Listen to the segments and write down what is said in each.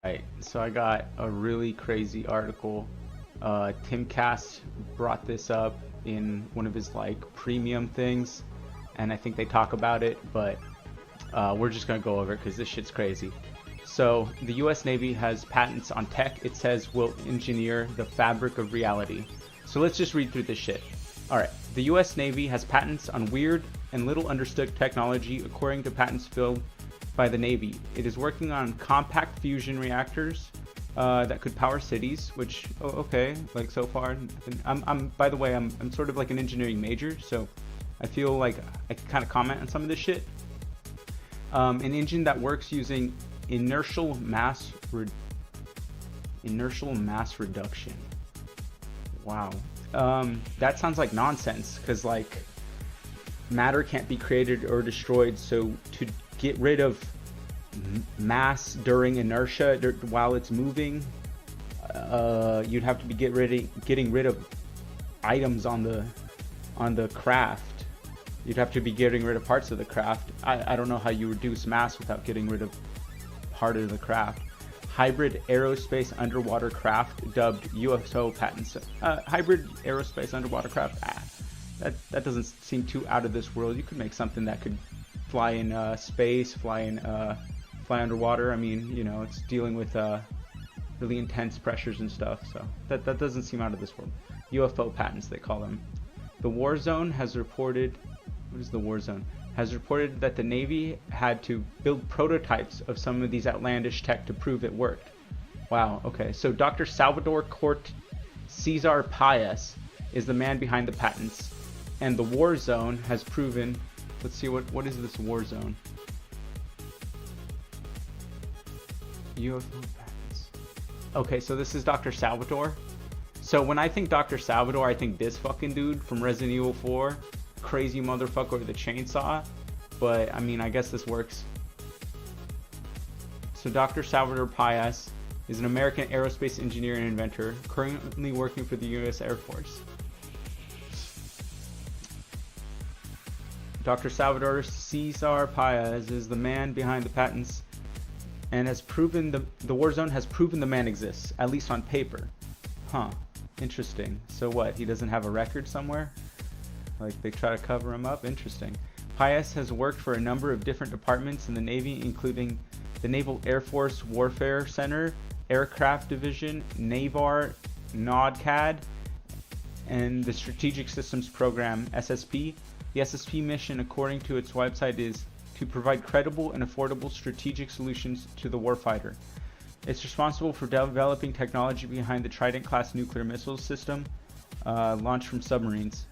Right, so I got a really crazy article. Tim Cast brought this up in one of his like premium things, and I think they talk about it, but we're just gonna go over it because this shit's crazy. So the U.S. Navy has patents on tech it says will engineer the fabric of reality. So let's just read through this shit. Alright, the U.S. Navy has patents on weird and little understood technology according to patents filed by the Navy. It is working on compact fusion reactors that could power cities, which, okay, like so far. I'm by the way, I'm sort of like an engineering major, so I feel like I can kind of comment on some of this shit. An engine that works using inertial mass reduction. Wow. That sounds like nonsense, because like matter can't be created or destroyed, so to get rid of mass during inertia while it's moving, you'd have to be getting rid of items on the craft. You'd have to be getting rid of parts of the craft. I don't know how you reduce mass without getting rid of part of the craft. Hybrid aerospace underwater craft dubbed UFO patents. Hybrid aerospace underwater craft. That doesn't seem too out of this world. You could make something that could fly in space, fly underwater. I mean, you know, it's dealing with really intense pressures and stuff, so that doesn't seem out of this world. UFO patents, they call them. The War Zone has reported, what is the War Zone? Has reported that the Navy had to build prototypes of some of these outlandish tech to prove it worked. Wow, okay, so Dr. Salvador Cort Cesar Paez is the man behind the patents, and the War Zone has proven, let's see, what is this War Zone? UFO patents. Okay, so this is Dr. Salvador. So when I think Dr. Salvador, I think this fucking dude from Resident Evil 4. Crazy motherfucker with a chainsaw. But, I mean, I guess this works. So Dr. Salvador Paez is an American aerospace engineer and inventor, currently working for the U.S. Air Force. Dr. Salvador Cesar Paez is the man behind the patents and has proven the War Zone has proven the man exists, at least on paper. Huh. Interesting. So what? He doesn't have a record somewhere? Like they try to cover him up? Interesting. Paez has worked for a number of different departments in the Navy, including the Naval Air Force Warfare Center, Aircraft Division, NAVAR, NODCAD, and the Strategic Systems Program, SSP. The SSP mission, according to its website, is to provide credible and affordable strategic solutions to the warfighter. It's responsible for developing technology behind the Trident-class nuclear missile system launched from submarines.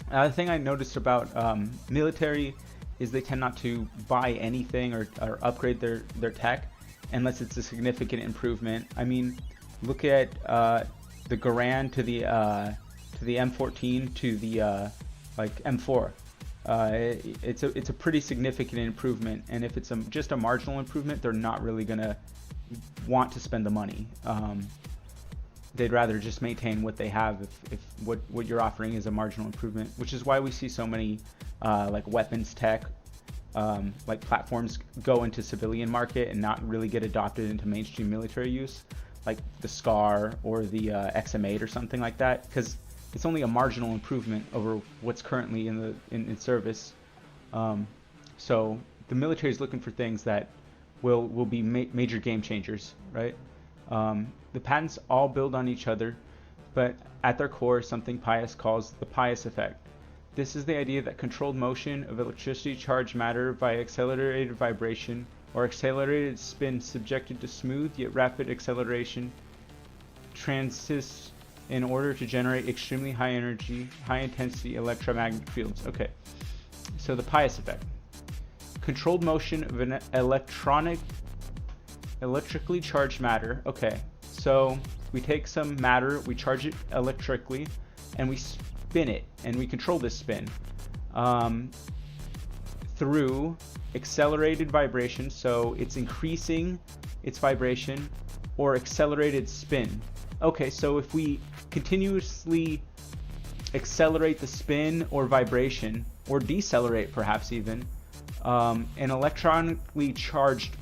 The thing I noticed about military is they tend not to buy anything or upgrade their tech unless it's a significant improvement. I mean, look at the Garand to the M14 to the like M4. It's a pretty significant improvement, and if it's just a marginal improvement, they're not really gonna want to spend the money. They'd rather just maintain what they have if what you're offering is a marginal improvement, which is why we see so many like weapons tech like platforms go into civilian market and not really get adopted into mainstream military use, like the SCAR or the XM8 or something like that, because it's only a marginal improvement over what's currently in service. So the military is looking for things that will be major game changers, right? The patents all build on each other, but at their core is something Paez calls the Paez effect. This is the idea that controlled motion of electricity charged matter via accelerated vibration or accelerated spin subjected to smooth yet rapid acceleration transits in order to generate extremely high energy, high intensity electromagnetic fields. Okay, so the Paez effect. Controlled motion of an electrically charged matter. Okay, so we take some matter, we charge it electrically, and we spin it, and we control this spin through accelerated vibration, so it's increasing its vibration, or accelerated spin. Okay, so if we continuously accelerate the spin or vibration, or decelerate perhaps even, an electronically charged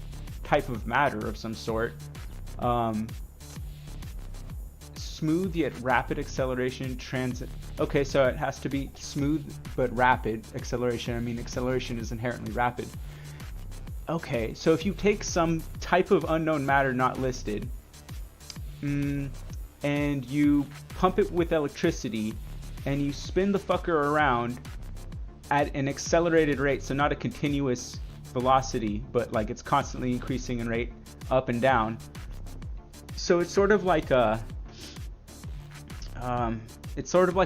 type of matter of some sort, Smooth yet rapid acceleration okay, so it has to be smooth but rapid acceleration. I mean, acceleration is inherently rapid. Okay, so if you take some type of unknown matter not listed, and you pump it with electricity, and you spin the fucker around at an accelerated rate, so not a continuous velocity, but like it's constantly increasing in rate up and down. So it's sort of like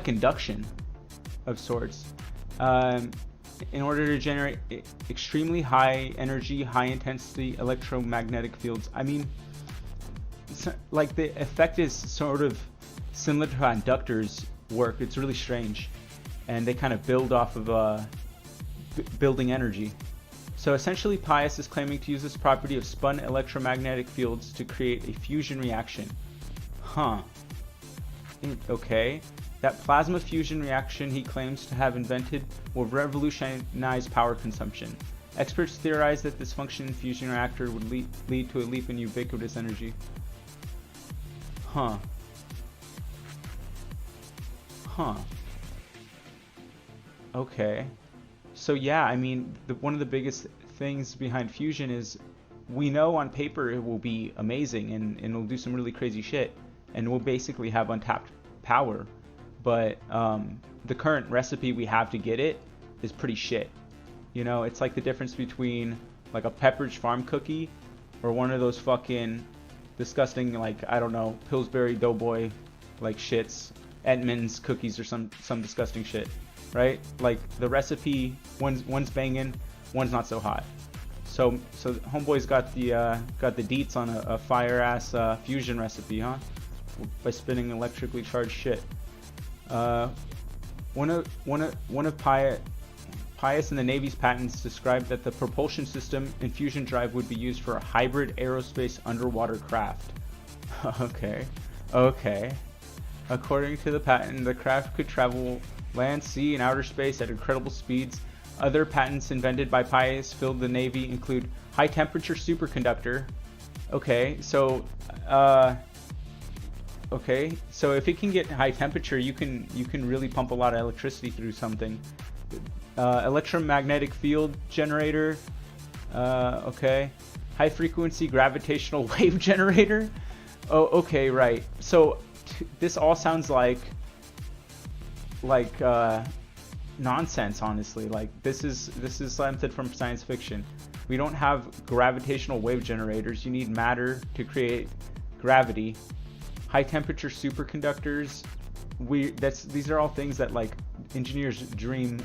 induction of sorts. In order to generate extremely high energy, high intensity electromagnetic fields. I mean, like the effect is sort of similar to how inductors work. It's really strange, and they kind of build off of building energy. So essentially, Pius is claiming to use this property of spun electromagnetic fields to create a fusion reaction. Huh. Okay. That plasma fusion reaction he claims to have invented will revolutionize power consumption. Experts theorize that this function in fusion reactor would lead to a leap in ubiquitous energy. Huh. Okay. So yeah, I mean, one of the biggest things behind fusion is we know on paper it will be amazing and it'll do some really crazy shit, and we'll basically have untapped power. But the current recipe we have to get it is pretty shit. You know, it's like the difference between like a Pepperidge Farm cookie or one of those fucking disgusting, like, I don't know, Pillsbury Doughboy like shits, Edmonds cookies or some disgusting shit, right? Like the recipe, one's banging, one's not so hot. So homeboy's got the deets on a fire ass fusion recipe, huh? By spinning electrically charged shit. One of Pius and the Navy's patents described that the propulsion system and fusion drive would be used for a hybrid aerospace underwater craft. Okay. According to the patent, the craft could travel land, sea, and outer space at incredible speeds. Other patents invented by Pius filled the Navy include high temperature superconductor. Okay, so if it can get high temperature, you can really pump a lot of electricity through something. Electromagnetic field generator. Okay. High frequency gravitational wave generator. Oh, okay, right. So this all sounds like nonsense, honestly. Like this is something from science fiction. We don't have gravitational wave generators. You need matter to create gravity. High temperature superconductors. These are all things that like engineers dream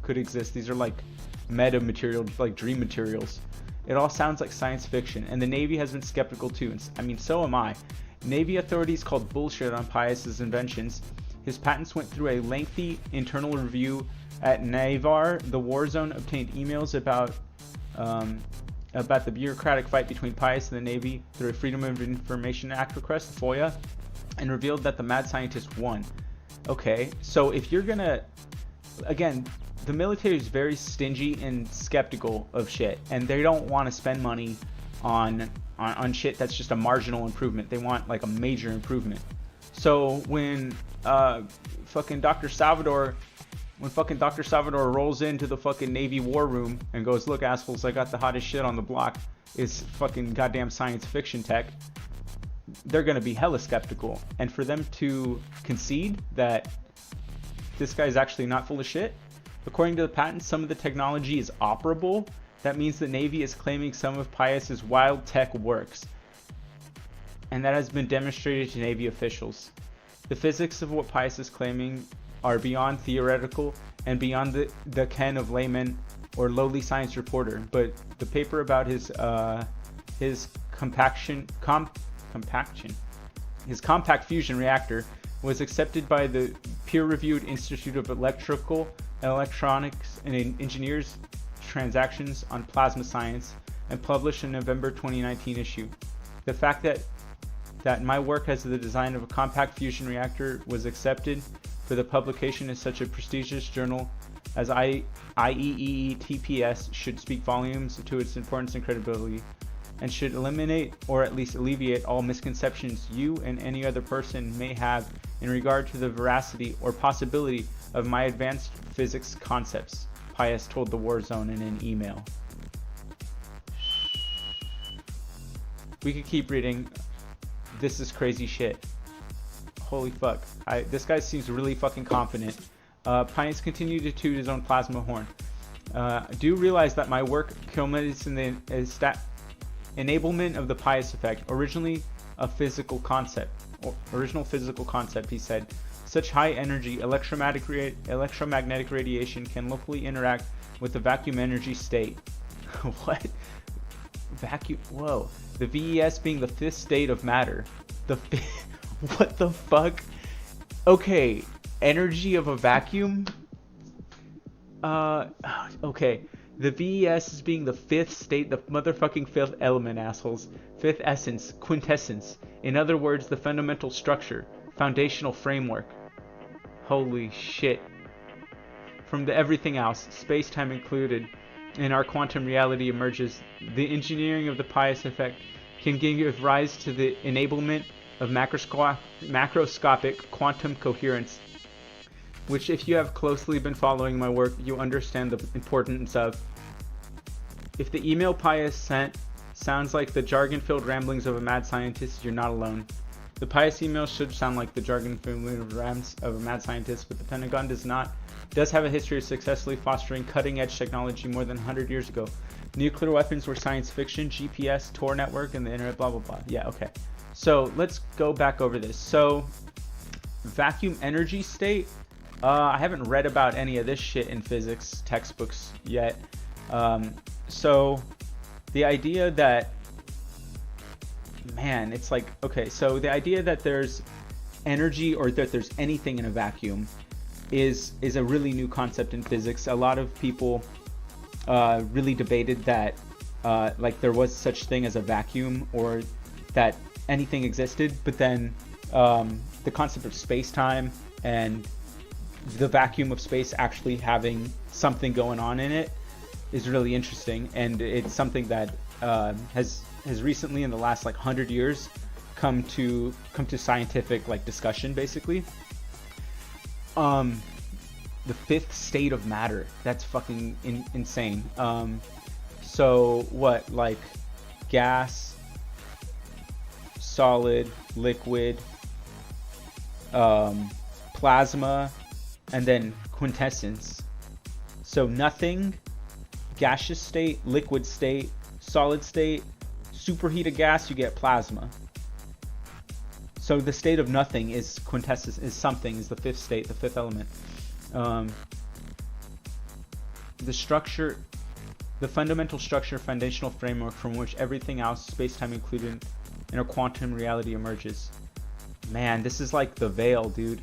could exist. These are like meta materials, like dream materials. It all sounds like science fiction, and the Navy has been skeptical too. And I mean, so am I. Navy authorities called bullshit on Pius's inventions. His patents went through a lengthy internal review at NAVAR. The war zone obtained emails about the bureaucratic fight between Pius and the Navy through a Freedom of Information Act request, FOIA, and revealed that the mad scientist won. Okay, so if you're gonna, again, the military is very stingy and skeptical of shit, and they don't want to spend money on shit that's just a marginal improvement. They want like a major improvement. So when fucking Dr. Salvador rolls into the fucking Navy war room and goes, "Look, assholes, I got the hottest shit on the block. It's fucking goddamn science fiction tech," they're gonna be hella skeptical. And for them to concede that this guy's actually not full of shit, according to the patent, some of the technology is operable. That means the Navy is claiming some of Pius's wild tech works, and that has been demonstrated to Navy officials. The physics of what Pius is claiming are beyond theoretical and beyond the ken of layman or lowly science reporter. But the paper about his compact fusion reactor was accepted by the peer-reviewed Institute of Electrical, Electronics, and Engineers Transactions on Plasma Science and published in November 2019 issue. The fact that my work as the design of a compact fusion reactor was accepted for the publication in such a prestigious journal as IEEE TPS should speak volumes to its importance and credibility. and should eliminate or at least alleviate all misconceptions you and any other person may have in regard to the veracity or possibility of my advanced physics concepts, Pius told the Warzone in an email. We could keep reading. This is crazy shit. Holy fuck. This guy seems really fucking confident. Pius continued to toot his own plasma horn. Do realize that my work culminates in the enablement of the Pius effect, original physical concept, he said. Such high energy electromagnetic radiation can locally interact with the vacuum energy state. What? Vacuum? Whoa. The VES being the fifth state of matter. What the fuck? Okay, energy of a vacuum? Okay. The VES is being the fifth state, the motherfucking fifth element, assholes. Fifth essence, quintessence. In other words, the fundamental structure, foundational framework. Holy shit. From the everything else, space-time included, in our quantum reality emerges, the engineering of the Pius effect can give rise to the enablement of macroscopic quantum coherence, which, if you have closely been following my work, you understand the importance of. If the email Pius sent sounds like the jargon-filled ramblings of a mad scientist, you're not alone. The Pius email should sound like the jargon-filled rams of a mad scientist, but the Pentagon does have a history of successfully fostering cutting-edge technology more than 100 years ago. Nuclear weapons were science fiction, GPS, Tor network, and the internet, blah, blah, blah. Yeah, okay. So let's go back over this. So, vacuum energy state. I haven't read about any of this shit in physics textbooks yet. So the idea that, man, it's like, okay, so the idea that there's energy or that there's anything in a vacuum is a really new concept in physics. A lot of people really debated that like there was such thing as a vacuum or that anything existed, but then the concept of space-time and the vacuum of space actually having something going on in it is really interesting, and it's something that has recently, in the last like 100 years, come to scientific like discussion, basically. The fifth state of matter, that's fucking insane. So what, like gas, solid, liquid, plasma, and then quintessence. So nothing, gaseous state, liquid state, solid state, superheated gas, you get plasma. So the state of nothing is quintessence, is something, is the fifth state, the fifth element. The structure, the fundamental structure, foundational framework from which everything else, space-time included, in a quantum reality emerges. Man, this is like the veil, dude.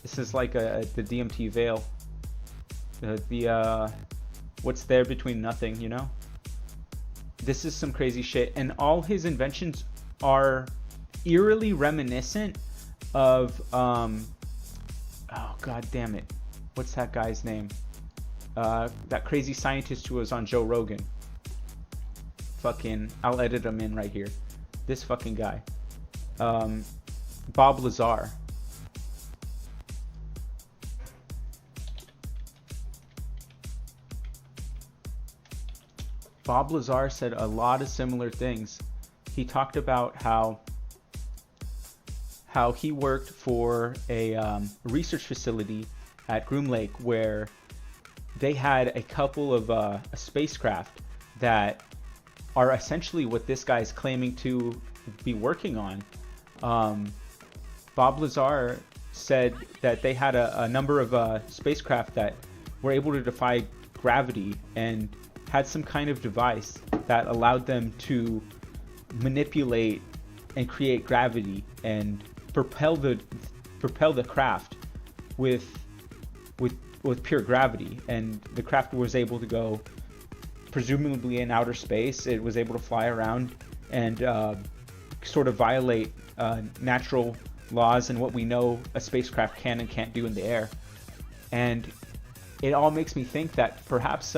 This is like the DMT veil. The what's there between nothing, you know? This is some crazy shit, and all his inventions are eerily reminiscent of oh god damn it, what's that guy's name? That crazy scientist who was on Joe Rogan. Fucking, I'll edit him in right here. This fucking guy, Bob Lazar. Bob Lazar said a lot of similar things. He talked about how he worked for a research facility at Groom Lake where they had a couple of a spacecraft that are essentially what this guy's claiming to be working on. Bob Lazar said that they had a number of spacecraft that were able to defy gravity and had some kind of device that allowed them to manipulate and create gravity and propel the craft with pure gravity, and the craft was able to go presumably in outer space. It was able to fly around and sort of violate natural laws and what we know a spacecraft can and can't do in the air. And it all makes me think that perhaps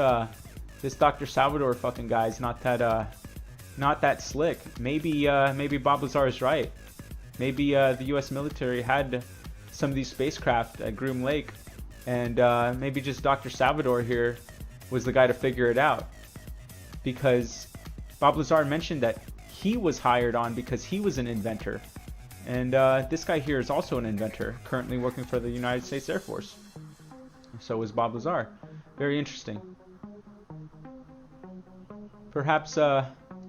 this Dr. Salvador fucking guy's not that slick. Maybe Bob Lazar is right. Maybe the U.S. military had some of these spacecraft at Groom Lake, and maybe just Dr. Salvador here was the guy to figure it out. Because Bob Lazar mentioned that he was hired on because he was an inventor. And this guy here is also an inventor, currently working for the United States Air Force. So is Bob Lazar. Very interesting. Perhaps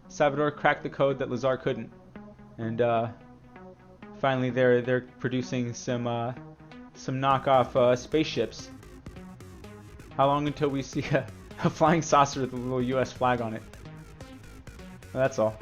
Salvador cracked the code that Lazar couldn't. And finally they're producing some knockoff spaceships. How long until we see a flying saucer with a little US flag on it? Well, that's all.